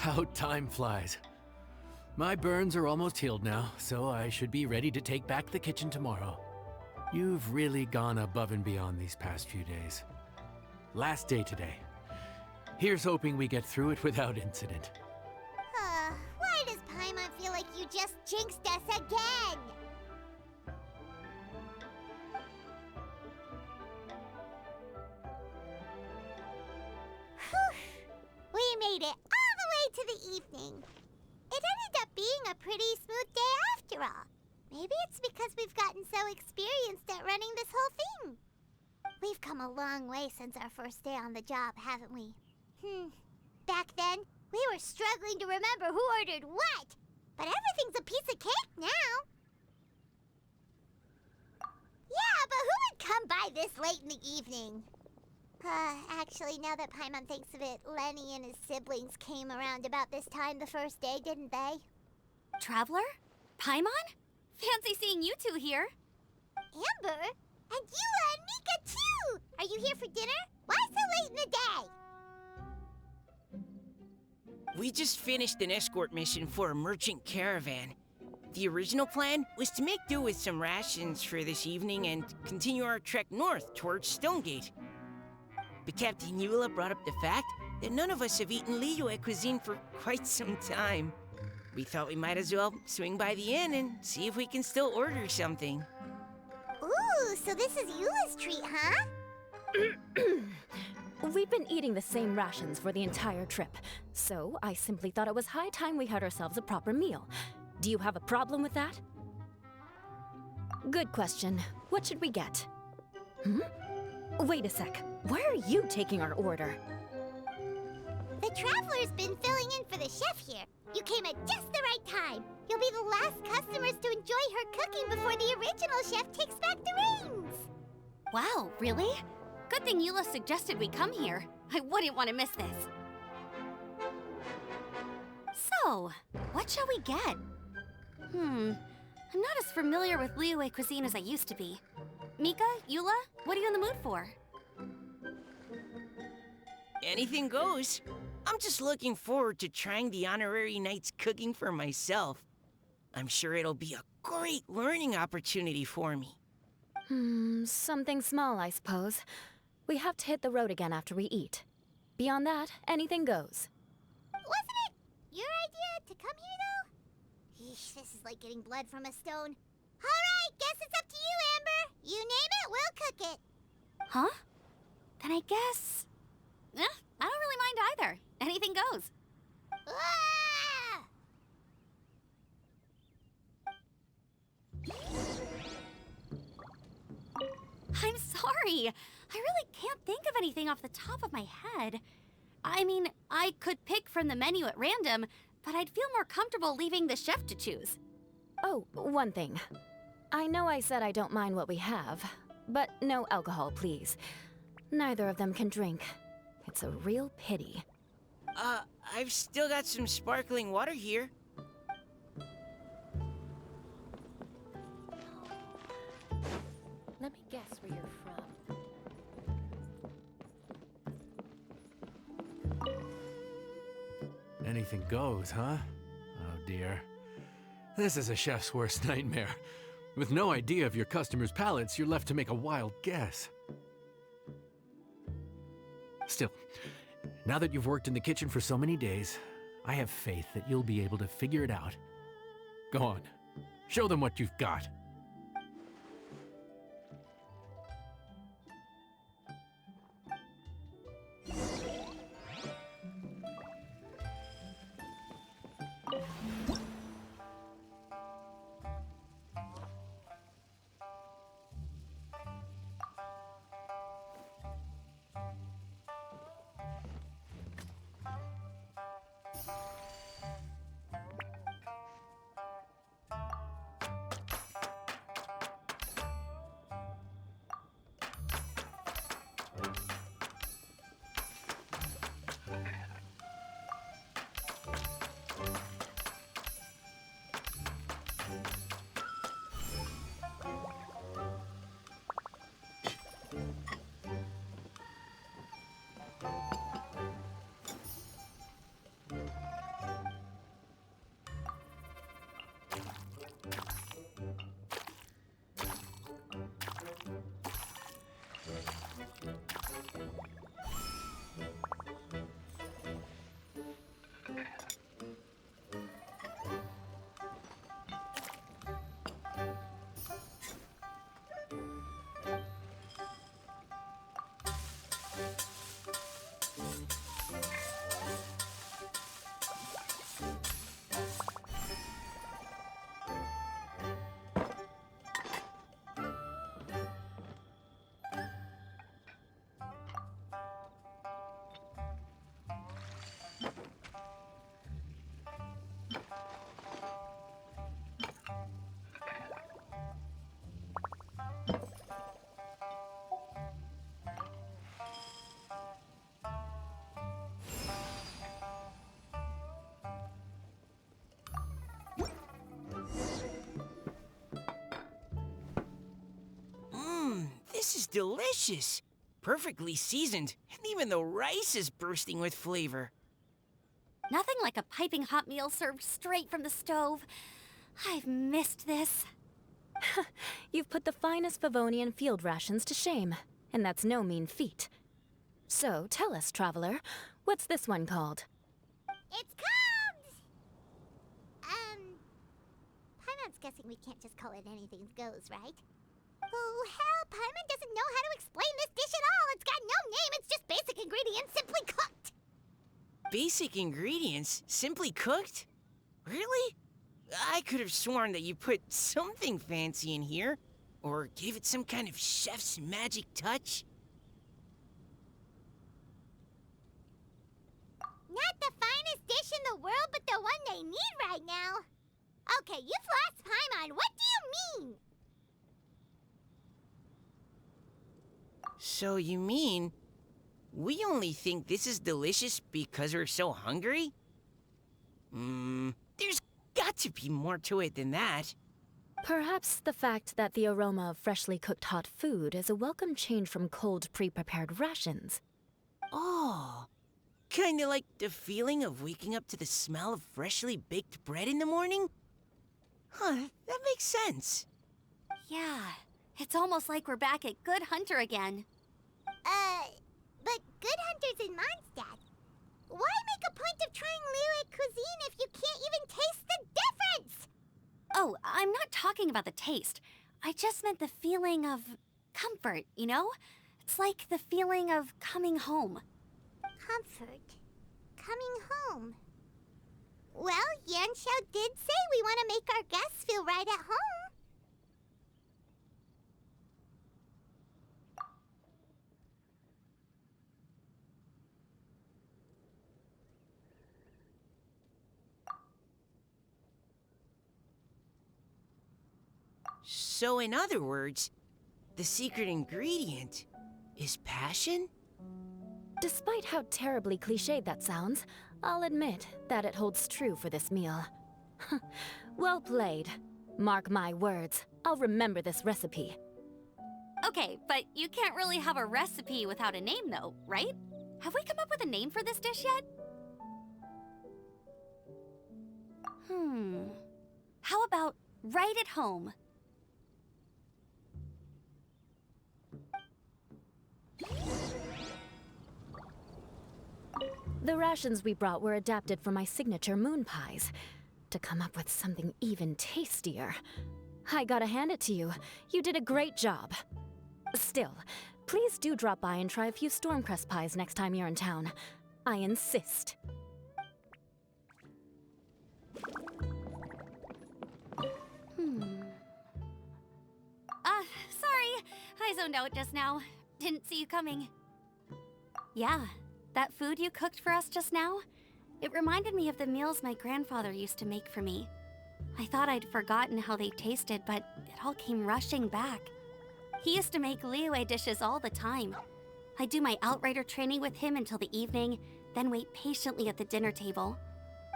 How time flies. My burns are almost healed now, so I should be ready to take back the kitchen tomorrow. You've really gone above and beyond these past few days. Last day today. Here's hoping we get through it without incident. Why does Paimon feel like you just jinxed us again? Whew. We made it all the way to the evening. It ended up being a pretty smooth day after all. Maybe it's because we've gotten so experienced at running this whole thing. We've come a long way since our first day on the job, haven't we? Back then, we were struggling to remember who ordered what. But everything's a piece of cake now. Yeah, but who would come by this late in the evening? Actually, now that Paimon thinks of it, Lenny and his siblings came around about this time the first day, didn't they? Traveler? Paimon? Fancy seeing you two here. Amber? And Eula and Mika, too! Are you here for dinner? Why so late in the day? We just finished an escort mission for a merchant caravan. The original plan was to make do with some rations for this evening and continue our trek north towards Stonegate. But Captain Eula brought up the fact that none of us have eaten Liyue cuisine for quite some time. We thought we might as well swing by the inn and see if we can still order something. Ooh, so this is Eula's treat, huh? We've been eating the same rations for the entire trip, so I simply thought it was high time we had ourselves a proper meal. Do you have a problem with that? Good question. What should we get? Wait a sec. Why are you taking our order? The Traveler's been filling in for the chef here. You came at just the right time. You'll be the last customers to enjoy her cooking before the original chef takes back the reins. Wow, really? Good thing Eula suggested we come here. I wouldn't want to miss this. So, what shall we get? I'm not as familiar with Liyue cuisine as I used to be. Mika, Eula, what are you in the mood for? Anything goes. I'm just looking forward to trying the honorary knight's cooking for myself. I'm sure it'll be a great learning opportunity for me. Something small, I suppose. We have to hit the road again after we eat. Beyond that, anything goes. Wasn't it your idea to come here, though? Yeesh, this is like getting blood from a stone. All right, guess it's up to you, Amber. You name it, we'll cook it. Huh? Then I guess... I don't really mind either. Anything goes. Ah! I'm sorry. I really can't think of anything off the top of my head. I mean, I could pick from the menu at random, but I'd feel more comfortable leaving the chef to choose. Oh, one thing. I know I said I don't mind what we have, but no alcohol, please. Neither of them can drink. It's a real pity. I've still got some sparkling water here. Let me guess where you're from. Anything goes, huh? Oh dear. This is a chef's worst nightmare. With no idea of your customers' palates, you're left to make a wild guess. Still, now that you've worked in the kitchen for so many days, I have faith that you'll be able to figure it out. Go on, show them what you've got. delicious. Perfectly seasoned, and even the rice is bursting with flavor. Nothing like a piping hot meal served straight from the stove. I've missed this. You've put the finest Favonian field rations to shame, and that's no mean feat. So, tell us, traveler, what's this one called? It's called... Paimon's guessing we can't just call it anything goes, right? Oh, hell, Paimon doesn't know how to explain this dish at all. It's got no name, it's just basic ingredients simply cooked. Basic ingredients, simply cooked? Really? I could have sworn that you put something fancy in here, or gave it some kind of chef's magic touch. Not the finest dish in the world, but the one they need right now. Okay, you've lost Paimon. What do you mean? So you mean we only think this is delicious because we're so hungry? There's got to be more to it than that. Perhaps the fact that the aroma of freshly cooked hot food is a welcome change from cold, pre-prepared rations. Oh, kinda like the feeling of waking up to the smell of freshly baked bread in the morning? Huh, that makes sense. Yeah, it's almost like we're back at Good Hunter again. But Good Hunter's in Mondstadt. Why make a point of trying Liyue cuisine if you can't even taste the difference? Oh, I'm not talking about the taste. I just meant the feeling of comfort, you know? It's like the feeling of coming home. Comfort. Coming home. Well, Yanxiao did say we want to make our guests feel right at home. So in other words, the secret ingredient is passion? Despite how terribly cliched that sounds, I'll admit that it holds true for this meal. Well played. Mark my words, I'll remember this recipe. Okay, but you can't really have a recipe without a name though, right? Have we come up with a name for this dish yet? How about right at home? The rations we brought were adapted for my signature moon pies. To come up with something even tastier. I gotta hand it to you. You did a great job. Still, please do drop by and try a few Stormcrest pies next time you're in town. I insist. Sorry. I zoned out just now. Didn't see you coming. Yeah, that food you cooked for us just now? It reminded me of the meals my grandfather used to make for me. I thought I'd forgotten how they tasted, but it all came rushing back. He used to make Liyue dishes all the time. I'd do my outrider training with him until the evening, then wait patiently at the dinner table.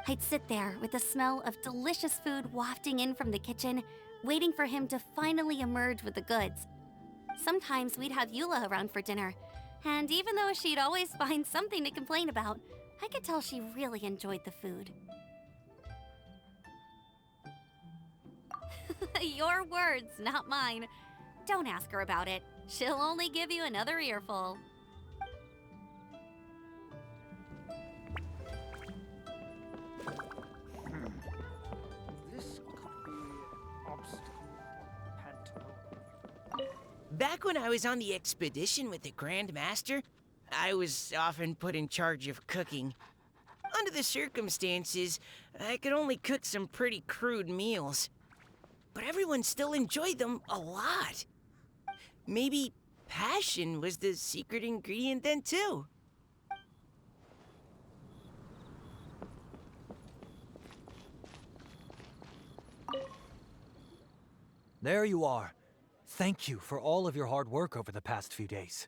I'd sit there with the smell of delicious food wafting in from the kitchen, waiting for him to finally emerge with the goods. Sometimes we'd have Eula around for dinner, and even though she'd always find something to complain about, I could tell she really enjoyed the food. Your words, not mine. Don't ask her about it. She'll only give you another earful. This could be an obstacle. Back when I was on the expedition with the Grand Master, I was often put in charge of cooking. Under the circumstances, I could only cook some pretty crude meals. But everyone still enjoyed them a lot. Maybe passion was the secret ingredient then, too. There you are. Thank you for all of your hard work over the past few days.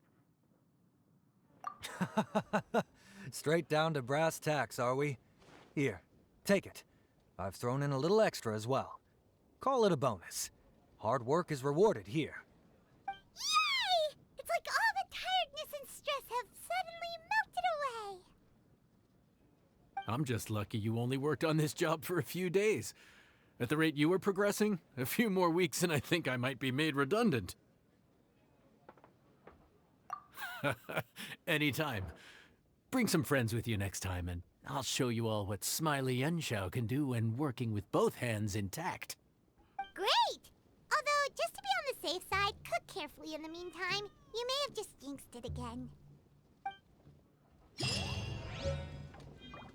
Straight down to brass tacks, are we? Here, take it. I've thrown in a little extra as well. Call it a bonus. Hard work is rewarded here. Yay! I'm just lucky you only worked on this job for a few days. At the rate you were progressing, a few more weeks and I think I might be made redundant. Anytime. Bring some friends with you next time, and I'll show you all what Smiley Yenshao can do when working with both hands intact. Great! Although, just to be on the safe side, cook carefully in the meantime. You may have just jinxed it again.